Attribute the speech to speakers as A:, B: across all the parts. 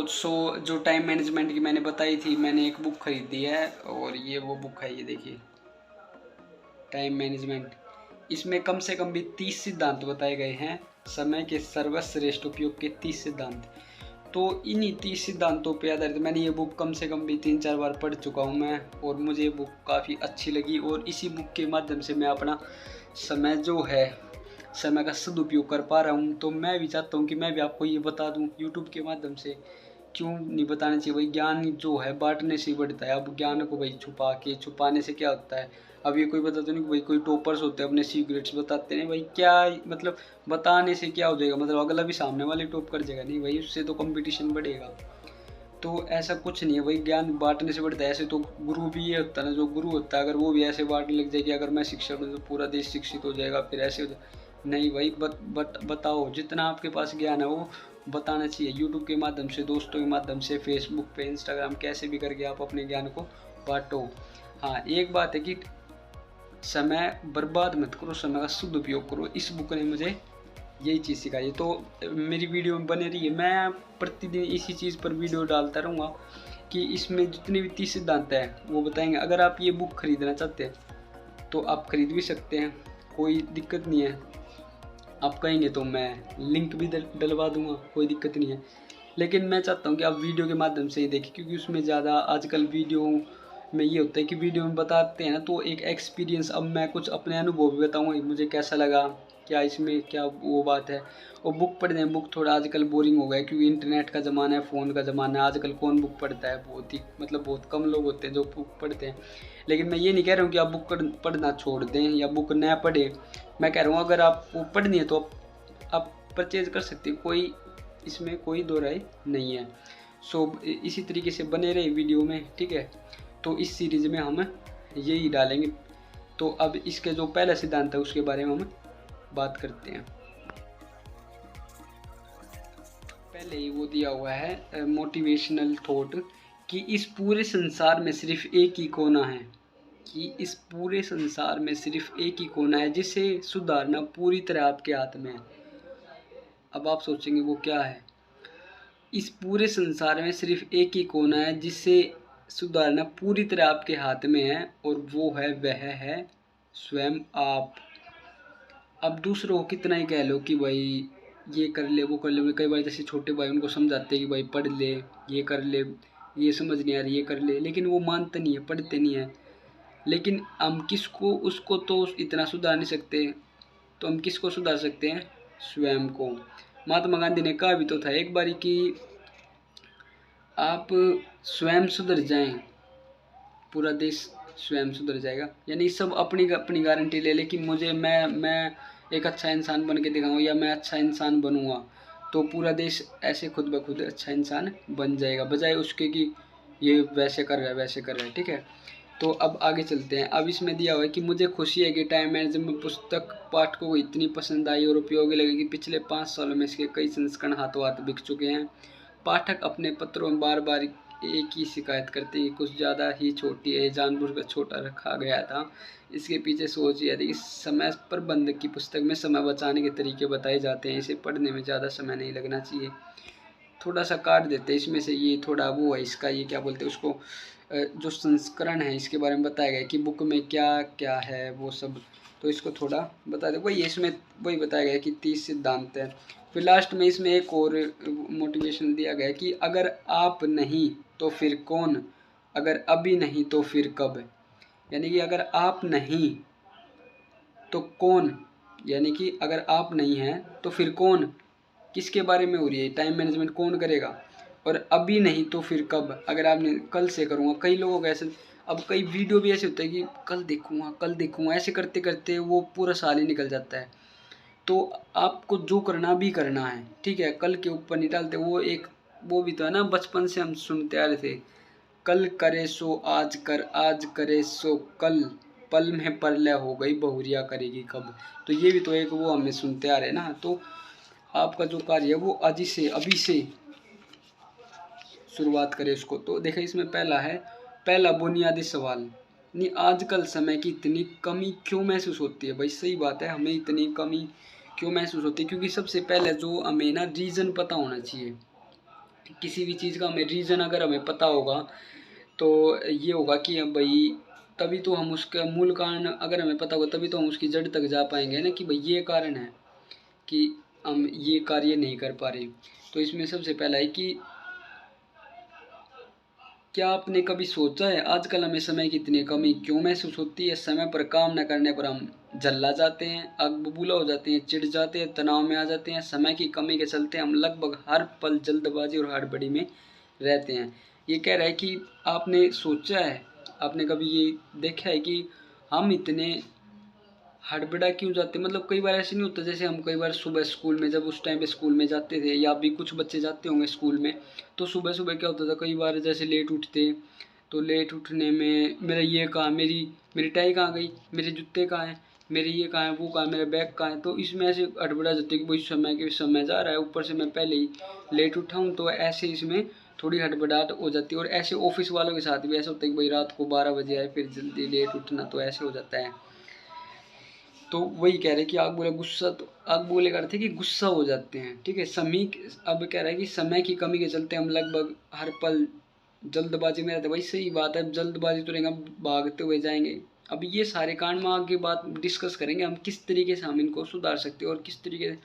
A: जो time management की मैंने बताई थी, मैंने एक बुक खरीदी है और ये वो बुक है, ये देखिए टाइम मैनेजमेंट। इसमें कम से कम भी 30 सिद्धांत बताए गए हैं, समय के सर्वश्रेष्ठ उपयोग के 30 सिद्धांत। तो इन्हीं 30 सिद्धांतों पे आधारित मैंने ये बुक कम से कम भी 3-4 बार पढ़ चुका हूँ मैं, और मुझे ये बुक काफ़ी अच्छी लगी। और इसी बुक के माध्यम से मैं अपना समय जो है, समय का सदुपयोग कर पा रहा हूँ। तो मैं भी चाहता हूँ कि मैं भी आपको ये बता दूँ यूट्यूब के माध्यम से। क्यों नहीं बताना चाहिए भाई, ज्ञान जो है बांटने से ही बढ़ता है। अब ज्ञान को भाई छुपाने से क्या होता है। अब ये कोई बताते नहीं भाई, कोई टॉपर्स होते हैं अपने सीक्रेट्स बताते नहीं भाई, क्या मतलब बताने से क्या हो जाएगा, मतलब अगला भी सामने वाले टॉप कर जाएगा, नहीं भाई उससे तो कंपटीशन बढ़ेगा। तो ऐसा कुछ नहीं है भाई, ज्ञान बांटने से बढ़ता है। ऐसे तो गुरु भी ये होता है ना, जो गुरु होता है अगर वो भी ऐसे बांटने लग जाए कि अगर मैं शिक्षक हूँ तो पूरा देश शिक्षित हो जाएगा, फिर ऐसे हो जाए। नहीं भाई, बताओ जितना आपके पास ज्ञान है वो बताना चाहिए यूट्यूब के माध्यम से, दोस्तों के माध्यम से, फेसबुक पे, इंस्टाग्राम, कैसे भी करके आप अपने ज्ञान को बांटो। हाँ, एक बात है कि समय बर्बाद मत करो, समय का शुद्ध उपयोग करो। इस बुक ने मुझे यही चीज़ सिखाई है। तो मेरी वीडियो में बने रहिए, मैं प्रतिदिन इसी चीज़ पर वीडियो डालता रहूँगा कि इसमें जितने भी 30 सिद्धांत हैं वो बताएंगे। अगर आप ये बुक खरीदना चाहते हैं तो आप खरीद भी सकते हैं, कोई दिक्कत नहीं है। आप कहेंगे तो मैं लिंक भी डलवा दूंगा, कोई दिक्कत नहीं है। लेकिन मैं चाहता हूँ कि आप वीडियो के माध्यम से ही देखें, क्योंकि उसमें ज़्यादा आजकल वीडियो में ये होता है कि वीडियो में बताते हैं ना तो एक एक्सपीरियंस, अब मैं कुछ अपने अनुभव भी बताऊँगा मुझे कैसा लगा, क्या इसमें क्या वो बात है। और बुक पढ़ने में, बुक थोड़ा आजकल बोरिंग हो गया है क्योंकि इंटरनेट का ज़माना है, फ़ोन का ज़माना है। आजकल कौन बुक पढ़ता है, बहुत ही मतलब बहुत कम लोग होते हैं जो बुक पढ़ते हैं। लेकिन मैं ये नहीं कह रहा हूँ कि आप बुक पढ़ना छोड़ दें या बुक न पढ़ें। मैं कह रहा हूँ अगर आपको पढ़नी है तो आप परचेज कर सकते हैं, कोई इसमें कोई दो राय नहीं है। सो इसी तरीके से बने रहे वीडियो में, ठीक है। तो इस सीरीज़ में हम यही डालेंगे। तो अब इसके जो पहला सिद्धांत है उसके बारे में हम बात करते हैं। पहले ही वो दिया हुआ है मोटिवेशनल थॉट कि इस पूरे संसार में सिर्फ एक ही कोना है, कि इस पूरे संसार में सिर्फ एक ही कोना है जिसे सुधारना पूरी तरह आपके हाथ में है। अब आप सोचेंगे वो क्या है। इस पूरे संसार में सिर्फ एक ही कोना है जिसे सुधारना पूरी तरह आपके हाथ में है, और वह है स्वयं आप। अब दूसरों को कितना ही कह लो कि भाई ये कर ले वो कर ले, कई बार जैसे छोटे भाई उनको समझाते हैं कि भाई पढ़ ले, ये कर ले, ये समझ नहीं आ रही, ये कर ले, लेकिन वो मानते नहीं है, पढ़ते नहीं है। लेकिन हम किसको, उसको तो इतना सुधार नहीं सकते, तो हम किसको सुधार सकते हैं, स्वयं को। महात्मा गांधी ने कहा भी तो था एक बारी कि आप स्वयं सुधर जाएं, पूरा देश स्वयं सुधर जाएगा। यानी सब अपनी अपनी गारंटी ले ले कि मुझे मैं एक अच्छा इंसान बन के दिखाऊँ या मैं अच्छा इंसान बनूंगा, तो पूरा देश ऐसे खुद ब खुद अच्छा इंसान बन जाएगा, बजाय उसके कि ये वैसे कर रहा है वैसे कर रहा है, ठीक है। तो अब आगे चलते हैं। अब इसमें दिया हुआ है कि मुझे खुशी है कि टाइम मैनेजमेंट पुस्तक पाठकों को इतनी पसंद आई और उपयोगी लगी कि पिछले 5 सालों में इसके कई संस्करण हाथों हाथ बिक चुके हैं। पाठक अपने पत्रों में बार बार एक ही शिकायत करते हैं कि कुछ ज़्यादा ही छोटी है, जानबूझकर छोटा रखा गया था। इसके पीछे सोच यह थी कि समय प्रबंधक की पुस्तक में समय बचाने के तरीके बताए जाते हैं, इसे पढ़ने में ज़्यादा समय नहीं लगना चाहिए। थोड़ा सा काट देते हैं इसमें से, ये थोड़ा वो है इसका, ये क्या बोलते हैं उसको, जो संस्करण है इसके बारे में बताया गया कि बुक में क्या क्या है वो सब। तो इसको थोड़ा बता दे वही, इसमें वही बताया गया कि 30 सिद्धांत है। फिर लास्ट में इसमें एक और मोटिवेशन दिया गया कि अगर आप नहीं तो फिर कौन, अगर अभी नहीं तो फिर कब। यानी कि अगर आप नहीं तो कौन, यानी कि अगर आप नहीं हैं तो फिर कौन, किसके बारे में हो रही है टाइम मैनेजमेंट, कौन करेगा। और अभी नहीं तो फिर कब, अगर आपने कल से करूँगा। कई लोगों का ऐसे, अब कई वीडियो भी ऐसे होते हैं कि कल देखूँगा, ऐसे करते करते वो पूरा साल ही निकल जाता है। तो आपको जो करना भी करना है, ठीक है, कल के ऊपर नहीं डालते। वो एक वो भी तो है ना, बचपन से हम सुनते आ रहे थे, कल करे सो आज कर, आज करे सो कल, पल में परलय हो गई बहुरिया करेगी कब। तो ये भी तो एक वो हमें सुनते आ रहे हैं ना। तो आपका जो कार्य है वो आज ही से, अभी से शुरुआत करें उसको। तो देखिए इसमें पहला बुनियादी सवाल, नहीं आजकल समय की इतनी कमी क्यों महसूस होती है। भाई सही बात है, हमें इतनी कमी क्यों महसूस होती है, क्योंकि सबसे पहले जो हमें ना रीज़न पता होना चाहिए। किसी भी चीज़ का हमें रीज़न अगर हमें पता होगा तो ये होगा कि भाई तभी तो हम उसका मूल कारण अगर हमें पता होगा तभी तो हम उसकी जड़ तक जा पाएंगे ना, कि भाई ये कारण है कि हम ये कार्य नहीं कर पा रहे। तो इसमें सबसे पहला है कि क्या आपने कभी सोचा है आजकल हमें समय की इतनी कमी क्यों महसूस होती है? समय पर काम न करने पर हम जल्ला जाते हैं, आग बबूला हो जाते हैं, चिढ़ जाते हैं, तनाव में आ जाते हैं। समय की कमी के चलते हम लगभग हर पल जल्दबाजी और हड़बड़ी में रहते हैं। ये कह रहा है कि आपने सोचा है, आपने कभी ये देखा है कि हम इतने हड़बड़ा क्यों जाते, मतलब कई बार ऐसे नहीं होता, जैसे हम कई बार सुबह स्कूल में जब उस टाइम पे स्कूल में जाते थे या अभी कुछ बच्चे जाते होंगे स्कूल में, तो सुबह सुबह क्या होता था कई बार जैसे लेट उठते, तो लेट उठने में मेरा ये कहाँ, मेरी मेरी टाई कहाँ गई, मेरे जूते कहाँ हैं, मेरे ये कहाँ है, वो कहाँ है, मेरा बैग कहाँ है। तो इसमें ऐसे हड़बड़ा जाते कि भाई समय के समय जा रहा है, ऊपर से मैं पहले ही लेट उठा हूँ, तो ऐसे इसमें थोड़ी हड़बड़ाहट हो जाती है। और ऐसे ऑफिस वालों के साथ भी ऐसा होता है कि भाई रात को 12 बजे आए फिर जल्दी लेट उठना, तो ऐसे हो जाता है। तो वही कह रहे कि आग बोले गुस्सा, तो आग बोले कर थे कि गुस्सा हो जाते हैं, ठीक है। समय अब कह रहा है कि समय की कमी के चलते हम लगभग हर पल जल्दबाजी में रहते। भाई सही बात है, जल्दबाजी तो रहेगा, भागते हुए जाएंगे। अब ये सारे कांड में आगे बात डिस्कस करेंगे हम किस तरीके से हम इनको सुधार सकते हैं और किस तरीके से।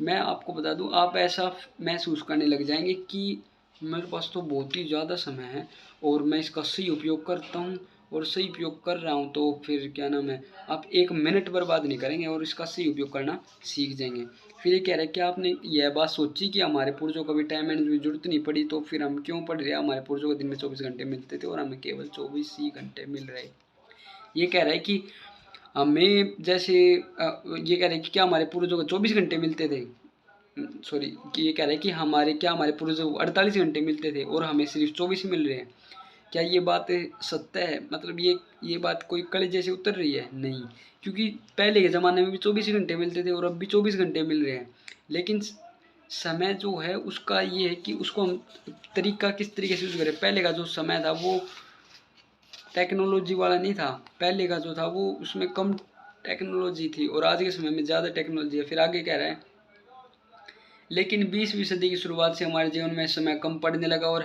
A: मैं आपको बता दूं, आप ऐसा महसूस करने लग जाएंगे कि मेरे पास तो बहुत ही ज़्यादा समय है और मैं इसका सही उपयोग करता हूँ और सही उपयोग कर रहा हूँ, तो फिर क्या नाम है, आप 1 मिनट बर्बाद नहीं करेंगे और इसका सही उपयोग करना सीख जाएंगे। फिर ये कह रहे हैं कि आपने यह बात सोची कि हमारे पूर्वजों को भी टाइम मैनेजमेंट की जरूरत नहीं पड़ी, तो फिर हम क्यों पढ़ रहे हैं? हमारे पूर्वजों को दिन में 24 घंटे मिलते थे और हमें केवल 24 ही घंटे मिल रहे। ये कह रहा है कि हमें जैसे ये कह रहे हैं कि क्या हमारे पूर्वजों को 24 घंटे मिलते थे, सॉरी, कि ये कह रहे हैं कि हमारे पूर्वजों को 48 घंटे मिलते थे और हमें सिर्फ 24 मिल रहे हैं। क्या ये बात सत्य है? मतलब ये बात कोई कड़े जैसे उतर रही है? नहीं, क्योंकि पहले के ज़माने में भी 24 घंटे मिलते थे और अब भी 24 घंटे मिल रहे हैं। लेकिन समय जो है उसका ये है कि उसको हम तरीका किस तरीके से यूज़ करें। पहले का जो समय था वो टेक्नोलॉजी वाला नहीं था, पहले का जो था वो उसमें कम टेक्नोलॉजी थी और आज के समय में ज़्यादा टेक्नोलॉजी है। फिर आगे कह रहा है, लेकिन 20वीं सदी की शुरुआत से हमारे जीवन में समय कम पड़ने लगा और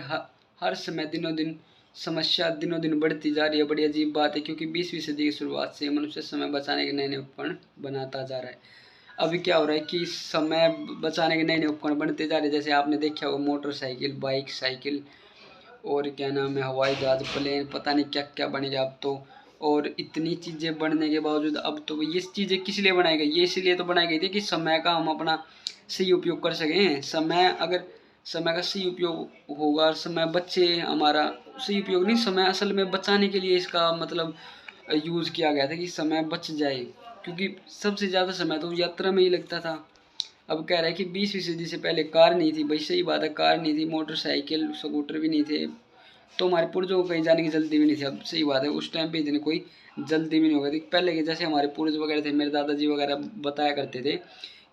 A: हर समय समस्या दिनों दिन बढ़ती जा रही है। बड़ी अजीब बात है, क्योंकि 20वीं सदी की शुरुआत से मनुष्य समय बचाने के नए नए उपकरण बनाता जा रहा है। अभी क्या हो रहा है कि समय बचाने के नए नए उपकरण बनते जा रहे हैं। जैसे आपने देखा होगा मोटरसाइकिल, बाइक, साइकिल और क्या नाम है, हवाई जहाज, प्लेन, पता नहीं क्या क्या बनेगा अब तो। और इतनी चीज़ें बनने के बावजूद अब तो ये चीज़ें किस लिए बनाई गई? ये इसलिए तो बनाई गई थी कि समय का हम अपना सही उपयोग कर सकें। अगर समय का सही उपयोग होगा और समय बचे हमारा, सही उपयोग नहीं, समय असल में बचाने के लिए इसका मतलब यूज़ किया गया था कि समय बच जाए, क्योंकि सबसे ज़्यादा समय तो यात्रा में ही लगता था। अब कह रहा है कि 20वीं सदी से पहले कार नहीं थी। भाई सही बात है, कार नहीं थी, मोटरसाइकिल, स्कूटर भी नहीं थे, तो हमारे पूर्वजों को कहीं जाने की जल्दी भी नहीं थी। अब सही बात है, उस टाइम पे इतनी कोई जल्दी भी नहीं होगी। पहले के जैसे हमारे पूर्वज वगैरह थे, मेरे दादाजी वगैरह बताया करते थे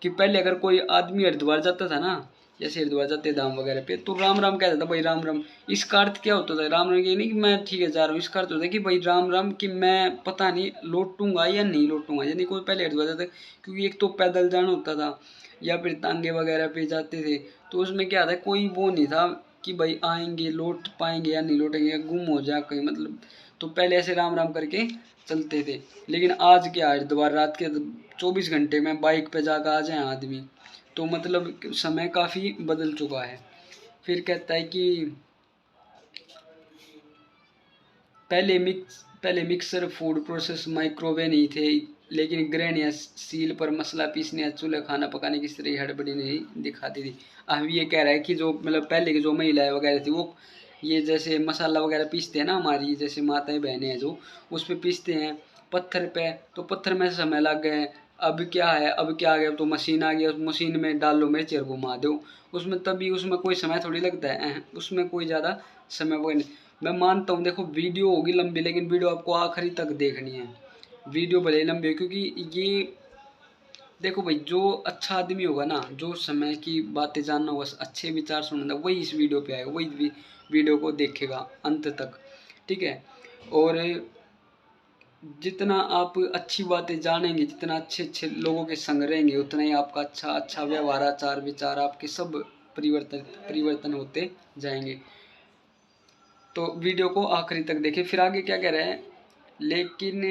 A: कि पहले अगर कोई आदमी हरिद्वार जाता था ना, जैसे हरिद्वार जाते धाम वगैरह पे, तो राम राम कहता था, भाई राम राम। इसका अर्थ क्या होता था? राम राम ये नहीं कि मैं ठीक है जा रहा हूँ, इसका अर्थ होता है कि भाई राम राम कि मैं पता नहीं लौटूंगा या नहीं लौटूंगा। यानी कोई पहले हरिद्वार जाता, क्योंकि एक तो पैदल जाना होता था या फिर तांगे वगैरह पे जाते थे, तो उसमें क्या था, कोई वो नहीं था कि भाई आएंगे लौट पाएंगे या नहीं लौटेंगे या गुम हो जाए कहीं, मतलब। तो पहले ऐसे राम राम करके चलते थे। लेकिन आज क्या है, दोबारा रात के 24 घंटे में बाइक पे जाकर आ जाए आदमी, तो मतलब समय काफ़ी बदल चुका है। फिर कहता है कि पहले मिक्सर, फूड प्रोसेस, माइक्रोवेव नहीं थे, लेकिन ग्रैंड या सील पर मसला पीसने या चूल्हे खाना पकाने की तरह हड़बड़ी नहीं दिखाती थी। अब ये कह रहा है कि जो मतलब पहले की जो महिलाएं वगैरह थी वो ये जैसे मसाला वगैरह पीसते हैं ना, हमारी जैसे माताएं बहनें हैं जो उस पर पीसते हैं पत्थर पे, तो पत्थर में समय लग गए। अब क्या है, अब क्या आ गया, तो मशीन आ गया, उस मशीन में डाल लो मिर्च और घुमा दो, उसमें तभी उसमें कोई समय थोड़ी लगता है, उसमें कोई ज़्यादा समय वो नहीं। मैं मानता हूँ, देखो वीडियो होगी लंबी, लेकिन वीडियो आपको आखिरी तक देखनी है। वीडियो भले ही लंबी हो, क्योंकि ये देखो भाई, जो अच्छा आदमी होगा ना, जो समय की बातें जानना होगा, अच्छे विचार सुनना, वही इस वीडियो पे आएगा, वही वीडियो को देखेगा अंत तक, ठीक है। और जितना आप अच्छी बातें जानेंगे, जितना अच्छे अच्छे लोगों के संग रहेंगे, उतना ही आपका अच्छा अच्छा व्यवहार, आचार विचार आपके सब परिवर्तन होते जाएंगे। तो वीडियो को आखिरी तक देखें। फिर आगे क्या कह रहे हैं, लेकिन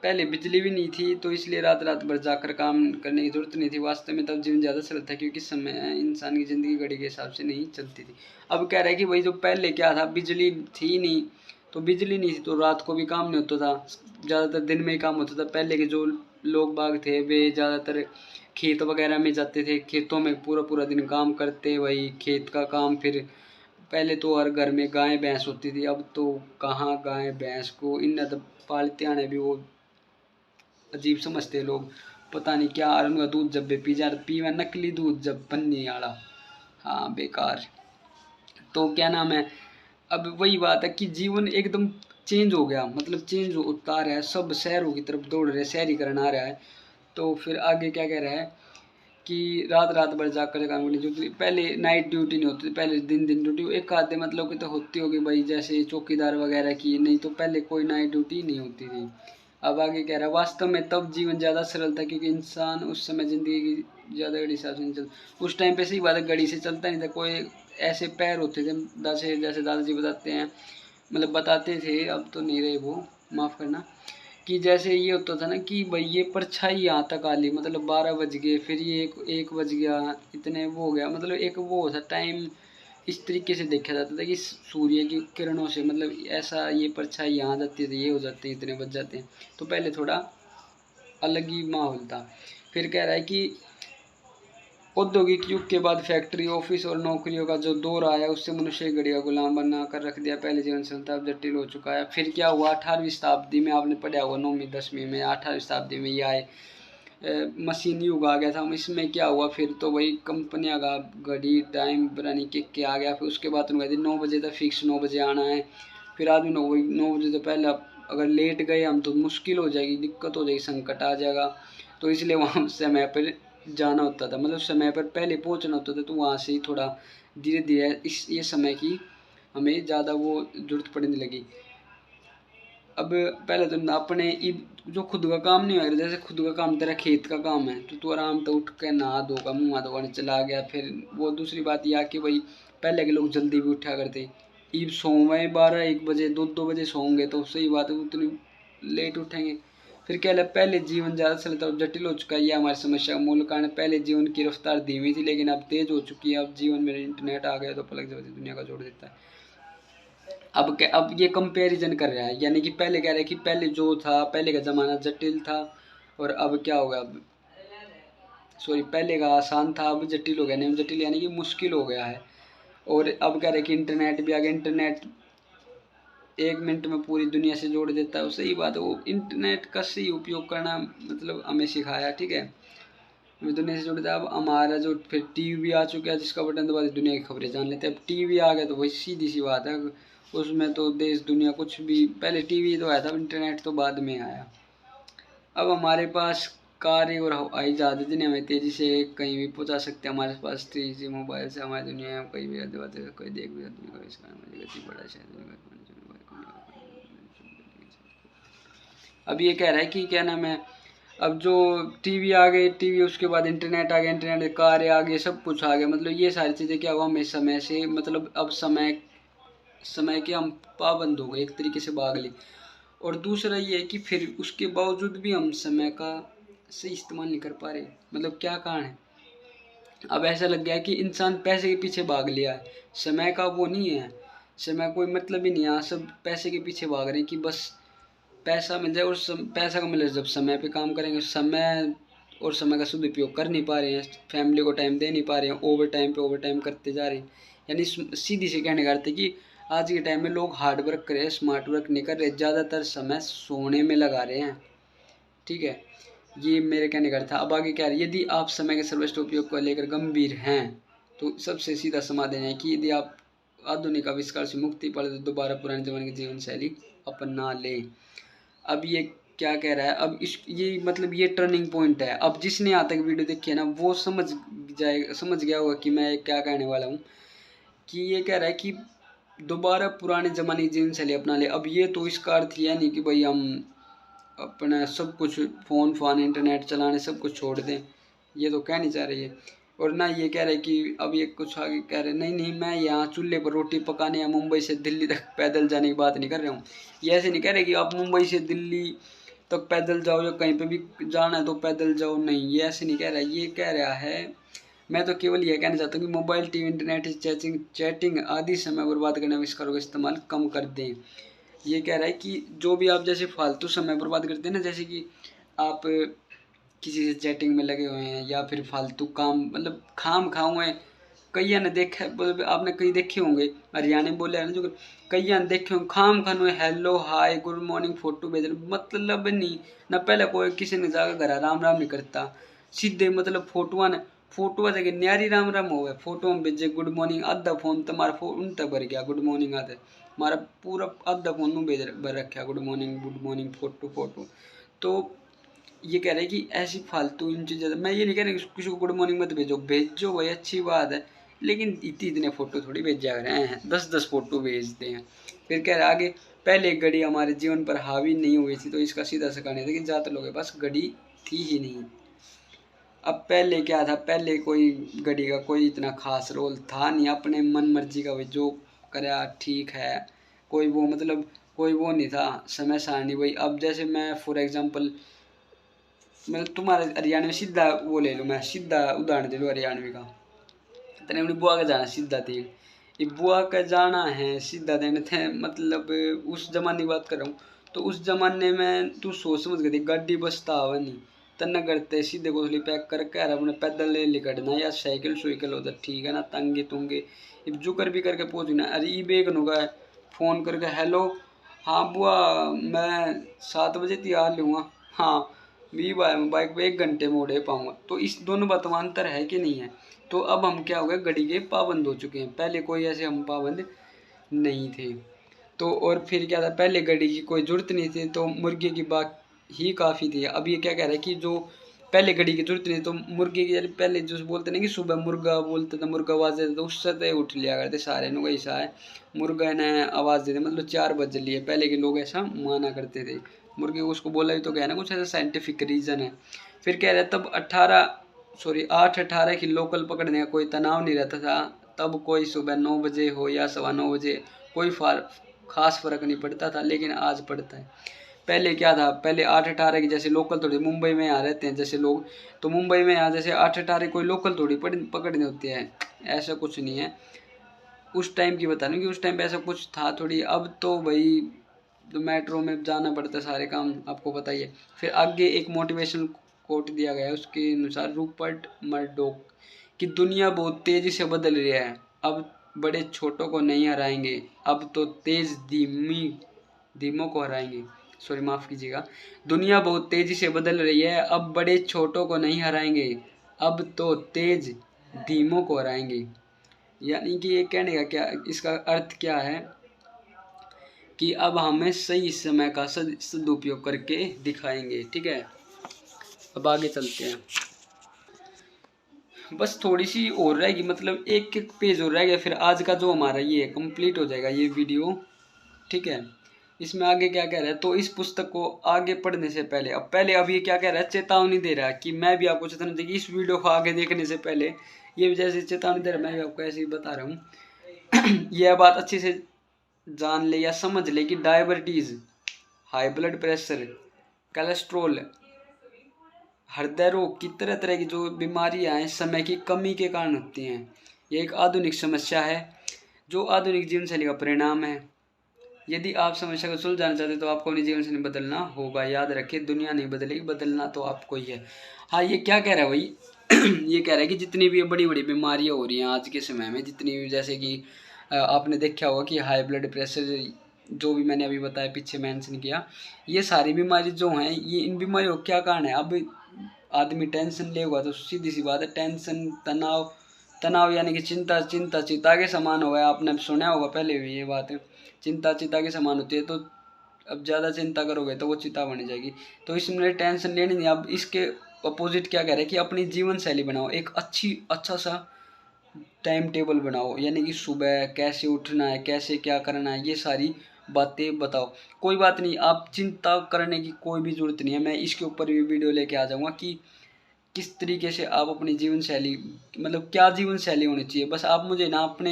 A: पहले बिजली भी नहीं थी तो इसलिए रात रात भर जाकर काम करने की जरूरत नहीं थी। वास्तव में तब जीवन ज़्यादा सरल था क्योंकि समय इंसान की ज़िंदगी घड़ी के हिसाब से नहीं चलती थी। अब कह रहा है कि भाई जो पहले क्या था, बिजली थी नहीं तो रात को भी काम नहीं होता था, ज़्यादातर दिन में ही काम होता था। पहले के जो लोग बाग थे वे ज़्यादातर खेत वगैरह में जाते थे, खेतों में पूरा पूरा दिन काम करते, वही खेत का काम। फिर पहले तो हर घर में गाय भैंस होती थी, अब तो कहाँ गाय भैंस को इन पालते आने भी वो अजीब समझते लोग, पता नहीं क्या। और उनका दूध जब भी पीवा नकली दूध जब पन्नी आड़ा, हाँ बेकार। तो क्या नाम है, अब वही बात है कि जीवन एकदम चेंज हो गया, मतलब चेंज होता रहा है, सब शहरों की तरफ दौड़ रहे, शहरीकरण आ रहा है। तो फिर आगे क्या कह रहा है कि रात रात भर जाकर काम करनी ड्यूटी, पहले नाइट ड्यूटी नहीं होती थी, पहले दिन ड्यूटी एक आधे मतलब कि तो होती होगी भाई, जैसे चौकीदार वगैरह की, नहीं तो पहले कोई नाइट ड्यूटी नहीं होती थी। अब आगे कह रहा है, वास्तव में तब जीवन ज़्यादा सरल था क्योंकि इंसान उस समय ज़िंदगी की ज़्यादा घड़ी हिसाब से नहीं चलता। उस टाइम पे सही बात है, घड़ी से चलता नहीं था, कोई ऐसे पैर होते थे जैसे दादाजी बताते हैं, मतलब बताते थे, अब तो नहीं रहे वो, माफ़ करना, कि जैसे ये होता था ना कि भाई ये परछाई यहाँ तक आ ली, मतलब 12 बज गए, फिर ये एक बज गया, इतने वो हो गया, मतलब एक वो होता टाइम इस तरीके से देखा जाता था कि सूर्य की किरणों से, मतलब ऐसा ये परछाई यहाँ जाती थी, ये हो जाते हैं, इतने बज जाते हैं। तो पहले थोड़ा अलग ही माहौल था। फिर कह रहा है कि औद्योगिक युग के बाद फैक्ट्री, ऑफिस और नौकरियों का जो दौर आया उससे मनुष्य घड़ी का गुलाम बना कर रख दिया। पहले जीवन संस्था अब जटिल हो चुका है। फिर क्या हुआ, 18वीं शताब्दी में आपने पढ़ा हुआ, 9वीं 10वीं में, 18वीं शताब्दी में ये आए, मशीन युग आ गया था। इसमें क्या हुआ, फिर तो वही कंपनियां का घड़ी टाइम बनाने के आ गया। फिर उसके बाद उन्होंने 9 बजे तक फिक्स 9 बजे आना है। फिर आदमी 9 बजे से पहले अगर लेट गए हम तो मुश्किल हो जाएगी, दिक्कत हो जाएगी, संकट आ जाएगा। तो इसलिए वहाँ समय पर जाना होता था, मतलब समय पर पहले पहुँचना होता था। तो वहाँ से ही थोड़ा धीरे धीरे ये समय की हमें ज़्यादा वो जरूरत पड़ने लगी। अब पहले तो अपने जो खुद का काम नहीं होगा, जैसे खुद का काम तेरा खेत का काम है तो तू आराम से उठ के नहा धोगा, मुँह धोने चला गया। फिर वो दूसरी बात यह कि भाई पहले के लोग जल्दी भी उठा करते, ईब सोए 12-1 बजे 2 बजे सोएंगे तो सही बात है, उतनी लेट उठेंगे। फिर क्या है, पहले जीवन ज़्यादा चलता और जटिल हो चुका है, ये हमारी समस्या का मूल कारण। पहले जीवन की रफ्तार धीमी थी लेकिन अब तेज हो चुकी है। अब जीवन में इंटरनेट आ गया तो पलक झपकते दुनिया का जोड़ देता है। अब ये कंपैरिजन कर रहा है, यानी कि पहले कह रहा है कि पहले जो था, पहले का ज़माना जटिल था और अब क्या होगा, अब सॉरी पहले का आसान था अब जटिल हो गया, नहीं जटिल यानी कि मुश्किल हो गया है। और अब कह रहे हैं कि इंटरनेट भी आ गया, इंटरनेट 1 मिनट में पूरी दुनिया से जोड़ देता है। सही बात है, वो इंटरनेट का सही उपयोग करना मतलब हमें सिखाया, ठीक है, हमें दुनिया से जोड़ देता है। अब हमारा जो फिर टीवी आ चुका है जिसका बटन दबा दुनिया की खबरें जान लेते हैं। अब टीवी आ गया तो वही सीधी सी बात है, उसमें तो देश दुनिया कुछ भी, पहले टीवी तो आया था, इंटरनेट तो बाद में आया। अब हमारे पास कार और हवाई जहाज जिन्हें हमें तेज़ी से कहीं भी पहुंचा सकते हैं। हमारे पास 3G मोबाइल से हमारी दुनिया में कहीं भी कोई देख भी गति बढ़ा शायद। अब ये कह रहा है कि क्या नाम है, अब जो टीवी आ गए, टीवी उसके बाद इंटरनेट आ गया, इंटरनेट कारें आ गई, सब कुछ आ गया। मतलब ये सारी चीज़ें क्या हुआ, हमें समय से मतलब अब समय के हम पाबंद हो गए, एक तरीके से भाग ली। और दूसरा ये है कि फिर उसके बावजूद भी हम समय का सही इस्तेमाल नहीं कर पा रहे। मतलब क्या कारण है, अब ऐसा लग गया है कि इंसान पैसे के पीछे भाग लिया है, समय का वो नहीं है, समय कोई मतलब ही नहीं है। सब पैसे के पीछे भाग रहे हैं कि बस पैसा मिल जाए, और पैसा का मिले जब समय पे काम करेंगे, समय और समय का सदुपयोग कर नहीं पा रहे हैं, फैमिली को टाइम दे नहीं पा रहे हैं, ओवर टाइम पे ओवर टाइम करते जा रहे हैं। यानी सीधी से कहने का अर्थ है कि आज के टाइम में लोग हार्ड वर्क कर रहे हैं, स्मार्ट वर्क नहीं कर रहे, ज़्यादातर समय सोने में लगा रहे हैं, ठीक है, ये मेरे कहने का अर्थ था। अब आगे क्या है, यदि आप समय के सर्वश्रेष्ठ उपयोग को लेकर गंभीर हैं तो सबसे सीधा समाधान है कि यदि आप आधुनिक आविष्कार से मुक्ति पाले तो दोबारा पुराने जमाने की जीवन शैली अपना लें। अब ये क्या कह रहा है, अब ये मतलब ये टर्निंग पॉइंट है। अब जिसने यहाँ तक वीडियो देखी है ना वो समझ गया होगा कि मैं क्या कहने वाला हूँ, कि ये कह रहा है कि दोबारा पुराने ज़माने की जीवन शैली अपना ले। अब ये तो इसका अर्थ यह नहीं कि भाई हम अपना सब कुछ फ़ोन इंटरनेट चलाने सब कुछ छोड़ दें, ये तो कह नहीं चाह रही है। और ना ये कह रहे कि अब ये कुछ आगे कह रहे नहीं नहीं मैं यहाँ चूल्हे पर रोटी पकाने या मुंबई से दिल्ली तक पैदल जाने की बात नहीं कर रहा हूँ। ये ऐसे नहीं कह रहे कि आप मुंबई से दिल्ली तक पैदल जाओ या कहीं पे भी जाना है तो पैदल जाओ, नहीं ये ऐसे नहीं कह रहा। ये कह रहा है मैं तो केवल यह कहना चाहता हूँ कि मोबाइल टीवी इंटरनेट चैटिंग आदि समय बर्बाद करने आविष्कारों का इस्तेमाल कम कर दें। ये कह रहा है कि जो भी आप जैसे फालतू समय बर्बाद करते हैं ना, जैसे कि आप किसी से चैटिंग में लगे हुए हैं या फिर फालतू काम मतलब खाम खाऊँ हैं, कई ने देखा आपने कई देखे होंगे, हरियाणा में बोले है ना जो कई ने देखे होंगे खाम Khan hello hi good morning photo भेज रहे, मतलब नहीं ना पहले कोई किसी ने जाकर घर राम राम नहीं करता, सीधे मतलब फोटो जगह न्यारी राम राम हो गए, फोटो में भेजे गुड मॉर्निंग, आधा फोन तुम्हारा उन तक भर गया गुड मॉर्निंग आधा हमारा पूरा आधा फोन भेज भर रखा गुड मॉर्निंग फोटो। तो ये कह रहे हैं कि ऐसी फालतू इन चीज़ें, मैं ये नहीं कह रहा कि किसी को गुड मॉर्निंग मत भेजो भाई अच्छी बात है, लेकिन इतने फोटो थोड़ी भेजा रहे हैं, 10-10 फोटो भेजते हैं। फिर कह रहे आगे पहले एक घड़ी हमारे जीवन पर हावी नहीं हुई थी तो इसका सीधा सा कहना था कि ज़्यादातर लोगों के पास घड़ी थी ही नहीं। अब पहले क्या था, पहले कोई घड़ी का कोई इतना खास रोल था नहीं, अपने मन मर्जी का भाई जो करा ठीक है, कोई वो मतलब कोई वो नहीं था समय सारणी भाई। अब जैसे मैं फॉर एग्जांपल मतलब तुम्हारे हरियाणा में सीधा वो ले लूँ, मैं सीधा उदाहरण दे लूँ हरियाणवी का, तेने अपनी बुआ का जाना सीधा देन, ये बुआ का जाना है सीधा देने थे, मतलब उस जमाने की बात कर रहा हूँ। तो उस जमाने में तू सोच समझ गई गाड़ी बस तो आवा नहीं, तन्ना करते सीधे कोसली पैक करके यार अपने पैदल ले निकलना या साइकिल सुइकिल होता ठीक है ना, तंगे तुंगे जो कर भी करके पहुँचना। अरे ई बेग नुगा फ़ोन करके हेलो हाँ बुआ मैं 7 बजे तैयार लूँगा, हाँ भी बाइक पे 1 घंटे में उड़े पाऊँगा। तो इस दोनों बातों में अंतर है कि नहीं है। तो अब हम क्या हो गए घड़ी के पाबंद हो चुके हैं, पहले कोई ऐसे हम पाबंद नहीं थे। तो और फिर क्या था, पहले घड़ी की कोई ज़रूरत नहीं थी तो मुर्गे की बात ही काफ़ी थी। अब ये क्या कह रहा है कि जो पहले घड़ी की जरूरत नहीं तो मुर्गे की पहले जो बोलते नहीं कि सुबह मुर्गा बोलते थे, मुर्गा आवाज़ देते तो उससे तो उठ लिया करते सारे नु ऐसा है, मुर्गा ने आवाज़ देते मतलब 4 बज लिए, पहले के लोग ऐसा माना करते थे। मुर्गे को उसको बोला भी तो क्या ना कुछ ऐसा साइंटिफिक रीज़न है। फिर कह रहे तब 8-18 की लोकल पकड़ने का कोई तनाव नहीं रहता था, तब कोई सुबह 9 बजे हो या 9:15 बजे कोई खास फर्क नहीं पड़ता था, लेकिन आज पड़ता है। पहले क्या था, पहले 8-18 की जैसे लोकल थोड़ी मुंबई में यहाँ रहते हैं जैसे लोग, तो मुंबई में यहाँ जैसे 8-18 कोई लोकल थोड़ी पकड़नी होती है, ऐसा कुछ नहीं है। उस टाइम की बता रही हूँ कि उस टाइम पे ऐसा कुछ था थोड़ी, अब तो भाई तो मेट्रो में जाना पड़ता है सारे काम आपको पता ही है। फिर आगे एक मोटिवेशनल कोट दिया गया है उसके अनुसार रूपर्ट मर्डोक कि दुनिया बहुत तेज़ी से बदल रही है, अब बड़े छोटों को नहीं हराएंगे, अब तो तेज़ धीमों को हराएंगे, सॉरी माफ़ कीजिएगा, दुनिया बहुत तेज़ी से बदल रही है, अब बड़े छोटों को नहीं हराएंगे, अब तो तेज़ धीमों को हराएंगे। यानी कि ये कहने का क्या, इसका अर्थ क्या है कि अब हमें सही समय का सदुपयोग करके दिखाएंगे। ठीक है, अब आगे चलते हैं। बस थोड़ी सी और रहेगी, मतलब एक एक पेज और रह गया, फिर आज का जो हमारा ये कंप्लीट हो जाएगा ये वीडियो। ठीक है, इसमें आगे क्या कह रहा है, तो इस पुस्तक को आगे पढ़ने से पहले अब ये क्या कह रहा है, चेतावनी दे रहा है कि मैं भी आपको चेतावनी देगी इस वीडियो को आगे देखने से पहले, ये भी जैसे चेतावनी दे रहा है मैं भी आपको ऐसे ही बता रहा हूँ। यह बात अच्छे से जान ले या समझ ले कि diabetes, high blood pressure, cholesterol, हृदय रोग की तरह तरह की जो बीमारियां हैं समय की कमी के कारण होती हैं। ये एक आधुनिक समस्या है जो आधुनिक जीवन शैली का परिणाम है। यदि आप समस्या को सुलझाना चाहते हैं तो आपको अपनी जीवन शैली बदलना होगा। याद रखिए दुनिया नहीं बदलेगी, बदलना तो आपको ही है। हाँ, ये क्या कह रहा है भाई ये कह रहा है कि जितनी भी बड़ी बड़ी बीमारियां हो रही हैं आज के समय में, जितनी भी जैसे कि आपने देखा होगा कि हाई ब्लड प्रेशर जो भी मैंने अभी बताया पीछे मेंशन किया, ये सारी बीमारी जो हैं ये इन बीमारियों का क्या कारण है। अब आदमी टेंशन लेगा तो सीधी सी बात है टेंशन तनाव यानी कि चिंता के समान हो गया। आपने सुना होगा पहले भी ये बात है, चिंता के समान होती है। तो अब ज़्यादा चिंता करोगे तो वो चिंता बन जाएगी, तो इसमें टेंशन लेनी नहीं। अब इसके अपोजिट क्या कह रहे हैं कि अपनी जीवन शैली बनाओ, एक अच्छा सा टाइम टेबल बनाओ, यानी कि सुबह कैसे उठना है, कैसे क्या करना है, ये सारी बातें बताओ। कोई बात नहीं, आप चिंता करने की कोई भी ज़रूरत नहीं है, मैं इसके ऊपर भी वीडियो लेके आ जाऊँगा कि किस तरीके से आप अपनी जीवन शैली, मतलब क्या जीवन शैली होनी चाहिए। बस आप मुझे ना अपने,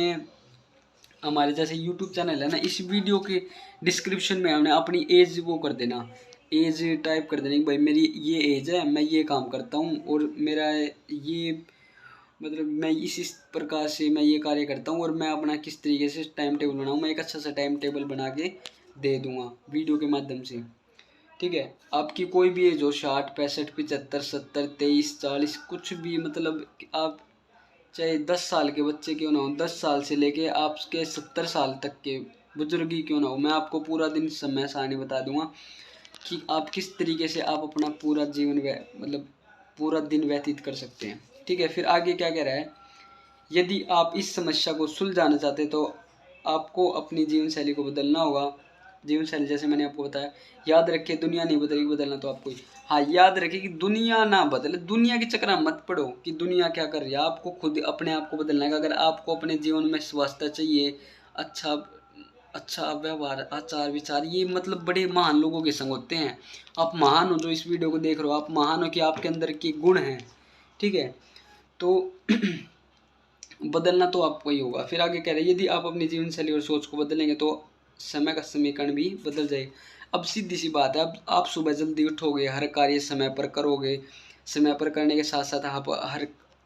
A: हमारे जैसे यूट्यूब चैनल है ना, इस वीडियो के डिस्क्रिप्शन में हमने अपनी एज वो कर देना, एज टाइप कर देना कि भाई मेरी ये एज है, मैं ये काम करता हूँ और मेरा ये, मतलब मैं इस प्रकार से मैं ये कार्य करता हूँ और मैं अपना किस तरीके से टाइम टेबल बनाऊँ। मैं एक अच्छा सा टाइम टेबल बना के दे दूँगा वीडियो के माध्यम से। ठीक है, आपकी कोई भी एज हो, 60, 65, 75, 70, 23, 40, कुछ भी, मतलब आप चाहे 10 साल के बच्चे क्यों ना हो, 10 साल से लेके आपके 70 साल तक के बुजुर्ग ही क्यों ना हो, मैं आपको पूरा दिन समय सारणी बता दूंगा कि आप किस तरीके से आप अपना पूरा जीवन मतलब पूरा दिन व्यतीत कर सकते हैं। ठीक है, फिर आगे क्या कह रहा है, यदि आप इस समस्या को सुलझाना चाहते हैं तो आपको अपनी जीवन शैली को बदलना होगा। जीवन शैली जैसे मैंने आपको बताया, याद रखिए दुनिया नहीं बदलेगी, बदलना तो आपको ही। हाँ, याद रखिए कि दुनिया ना बदले, दुनिया के चक्कर में मत पड़ो कि दुनिया क्या कर रही है, आपको खुद अपने आप को बदलना है। अगर आपको अपने जीवन में स्वास्थ्य चाहिए, अच्छा अच्छा व्यवहार, आचार विचार, ये मतलब बड़े महान लोगों के संग होते हैं। आप महान हो जो इस वीडियो को देख रहे हो, आप महान हो कि आपके अंदर के गुण हैं। ठीक है, तो बदलना तो आपको ही होगा। फिर आगे कह रहे हैं, यदि आप अपनी जीवन शैली और सोच को बदलेंगे तो समय का समीकरण भी बदल जाएगा। अब सीधी सी बात है, अब आप सुबह जल्दी उठोगे, हर कार्य समय पर करोगे, समय पर करने के साथ साथ आप हर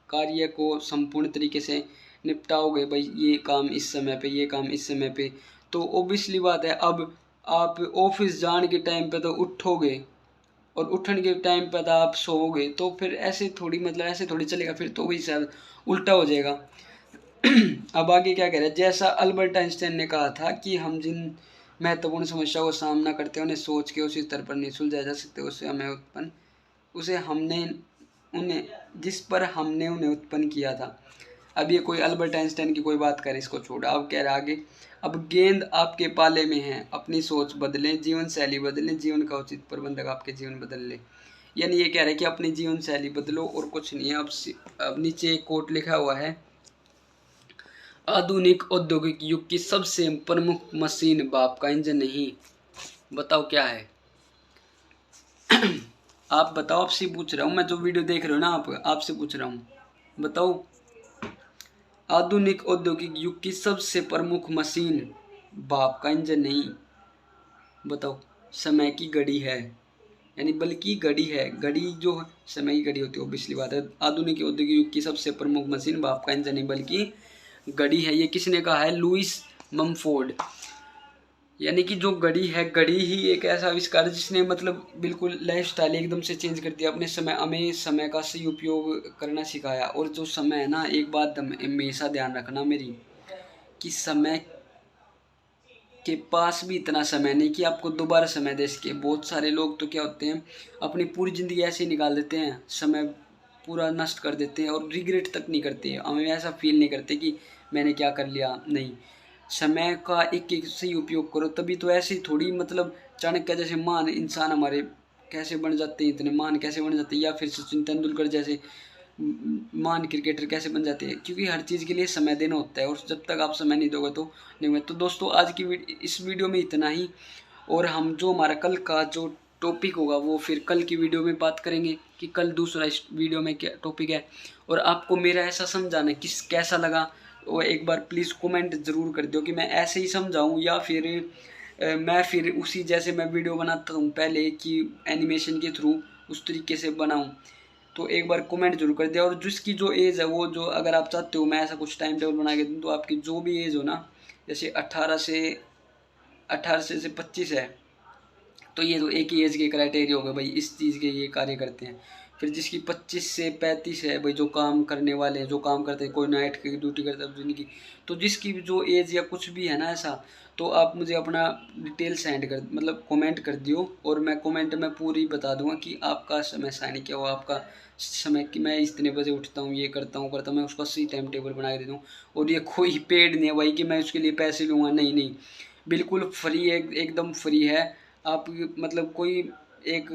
A: कार्य को संपूर्ण तरीके से निपटाओगे। भाई ये काम इस समय पे, ये काम इस समय पे, तो ओबियसली बात है अब आप ऑफिस जाने के टाइम पे तो उठोगे और उठने के टाइम पे तो आप सोओगे, तो फिर ऐसे थोड़ी, मतलब ऐसे थोड़ी चलेगा, फिर तो वही शायद उल्टा हो जाएगा। अब आगे क्या कह रहे हैं, जैसा अल्बर्ट आइंस्टाइन ने कहा था कि हम जिन महत्वपूर्ण समस्या को सामना करते हैं उन्हें सोच के उसी स्तर पर नहीं सुलझाया जा सकते, उसे हमने उन्हें जिस पर हमने उन्हें उत्पन्न किया था। अब ये कोई अल्बर्ट आइंस्टाइन की कोई बात करे, इसको छोड़ा। अब कह रहा आगे, अब गेंद आपके पाले में है, अपनी सोच बदलें, जीवन शैली बदलें, जीवन का उचित प्रबंधक आपके जीवन बदल ले। यानी ये कह रहे हैं कि अपनी जीवन शैली बदलो और कुछ नहीं है। अब नीचे एक कोट लिखा हुआ है, आधुनिक औद्योगिक युग की सबसे प्रमुख मशीन बाप का इंजन नहीं। बताओ क्या है? आप बताओ, आपसे पूछ रहा हूँ मैं, जो वीडियो देख रहे हो ना आप, आपसे पूछ रहा हूँ, बताओ। आधुनिक औद्योगिक युग की सबसे प्रमुख मशीन बाप का इंजन नहीं, बताओ। समय की घड़ी है, यानी बल्कि घड़ी है, घड़ी जो समय की घड़ी होती है, ओबियसली बात है। आधुनिक औद्योगिक युग की सबसे प्रमुख मशीन बाप का इंजन नहीं बल्कि घड़ी है। ये किसने कहा है? Lewis Mumford. यानी कि जो घड़ी है, घड़ी ही एक ऐसा आविष्कार है जिसने मतलब बिल्कुल लाइफ स्टाइल एकदम से चेंज कर दिया। अपने समय, हमें समय का सही उपयोग करना सिखाया। और जो समय है ना, एक बात हमेशा ध्यान रखना मेरी, कि समय के पास भी इतना समय नहीं कि आपको दोबारा समय दे सके। बहुत सारे लोग तो क्या होते हैं, अपनी पूरी ज़िंदगी ऐसे ही निकाल देते हैं, समय पूरा नष्ट कर देते हैं और रिग्रेट तक नहीं करते हैं। हमें ऐसा फील नहीं करते कि मैंने क्या कर लिया। नहीं, समय का एक एक सही उपयोग करो, तभी तो ऐसे ही थोड़ी, मतलब चाणक्य जैसे महान इंसान हमारे कैसे बन जाते हैं, इतने महान कैसे बन जाते हैं, या फिर सचिन तेंदुलकर जैसे महान क्रिकेटर कैसे बन जाते हैं, क्योंकि हर चीज़ के लिए समय देना होता है और जब तक आप समय नहीं दोगे तो नहीं होगा। तो दोस्तों, आज की इस वीडियो में इतना ही, और हम जो हमारा कल का जो टॉपिक होगा वो फिर कल की वीडियो में बात करेंगे कि कल दूसरा इस वीडियो में क्या टॉपिक है। और आपको मेरा ऐसा समझाना कैसा लगा वो एक बार प्लीज़ कमेंट ज़रूर कर दो, कि मैं ऐसे ही समझाऊँ या फिर मैं फिर उसी जैसे मैं वीडियो बनाता हूँ पहले कि एनिमेशन के थ्रू उस तरीके से बनाऊँ। तो एक बार कमेंट जरूर कर दिया। और जिसकी जो एज है वो, जो अगर आप चाहते हो मैं ऐसा कुछ टाइम टेबल बना के दूँ, तो आपकी जो भी एज हो ना, जैसे 18 से 25 है, तो ये तो एक ही एज के क्राइटेरिया हो गए, भाई इस चीज़ के ये कार्य करते हैं। फिर जिसकी 25 से 35 है, भाई जो काम करने वाले हैं, जो काम करते हैं, कोई नाइट की ड्यूटी करता है जिनकी, तो जिसकी भी जो एज या कुछ भी है ना ऐसा, तो आप मुझे अपना डिटेल सेंड कर, मतलब कमेंट कर दियो, और मैं कमेंट में पूरी बता दूंगा कि आपका समय साइन क्या हुआ, आपका समय कि मैं इतने बजे उठता हूँ, ये करता हूँ, मैं उसका सही टाइम टेबल बना के देता हूँ। और ये कोई पेड नहीं है भाई कि मैं उसके लिए पैसे लूँगा, नहीं नहीं, बिल्कुल फ्री है, एकदम फ्री है। आप मतलब कोई एक,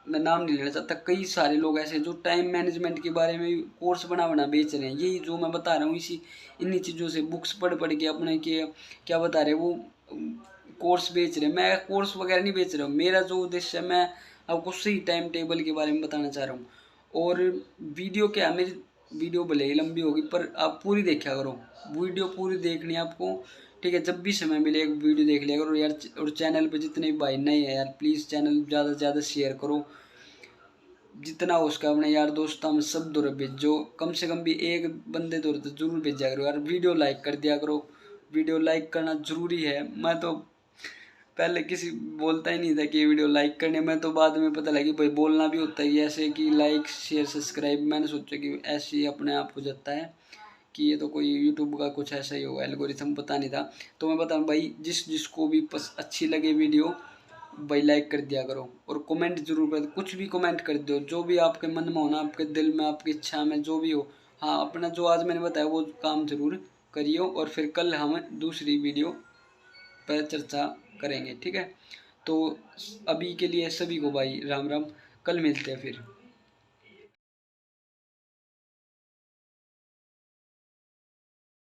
A: मैं नाम नहीं लेना चाहता, कई सारे लोग ऐसे जो टाइम मैनेजमेंट के बारे में कोर्स बना बेच रहे हैं। यही जो मैं बता रहा हूँ, इन्हीं चीज़ों से बुक्स पढ़ के अपने के क्या बता रहे हैं वो कोर्स बेच रहे हैं। मैं कोर्स वगैरह नहीं बेच रहा हूँ, मेरा जो उद्देश्य है, मैं आपको सही टाइम टेबल के बारे में बताना चाह रहा हूँ। और वीडियो क्या है, मेरी वीडियो भले ही लंबी होगी पर आप पूरी देखा करो, वीडियो पूरी देखनी है आपको, ठीक है। जब भी समय मिले एक वीडियो देख लिया करो यार। और चैनल पे जितने भी भाई नए हैं यार, प्लीज़ चैनल ज़्यादा से ज़्यादा शेयर करो, जितना हो उसका अपने यार दोस्तों में सब दूर भेजो, कम से कम भी एक बंदे दूर तो जरूर भेजा करो यार। वीडियो लाइक कर दिया करो, वीडियो लाइक करना जरूरी है। मैं तो पहले किसी बोलता ही नहीं था कि ये वीडियो लाइक करने में, तो बाद में पता लगी भाई बोलना भी होता है ऐसे कि लाइक शेयर सब्सक्राइब। मैंने सोचा कि ऐसे ही अपने आप हो जाता है कि ये तो कोई यूट्यूब का कुछ ऐसा ही होगा एल्गोरिथम, पता नहीं था। तो मैं बताऊँ भाई, जिसको भी अच्छी लगे वीडियो भाई लाइक कर दिया करो, और कमेंट जरूर कर, कुछ भी कमेंट कर दो, जो भी आपके मन में होना, आपके दिल में, आपकी इच्छा में जो भी हो। हाँ, अपना जो आज मैंने बताया वो काम जरूर करियो, और फिर कल हम दूसरी वीडियो पर चर्चा करेंगे, ठीक है। तो अभी के लिए सभी को भाई राम राम, कल मिलते हैं फिर।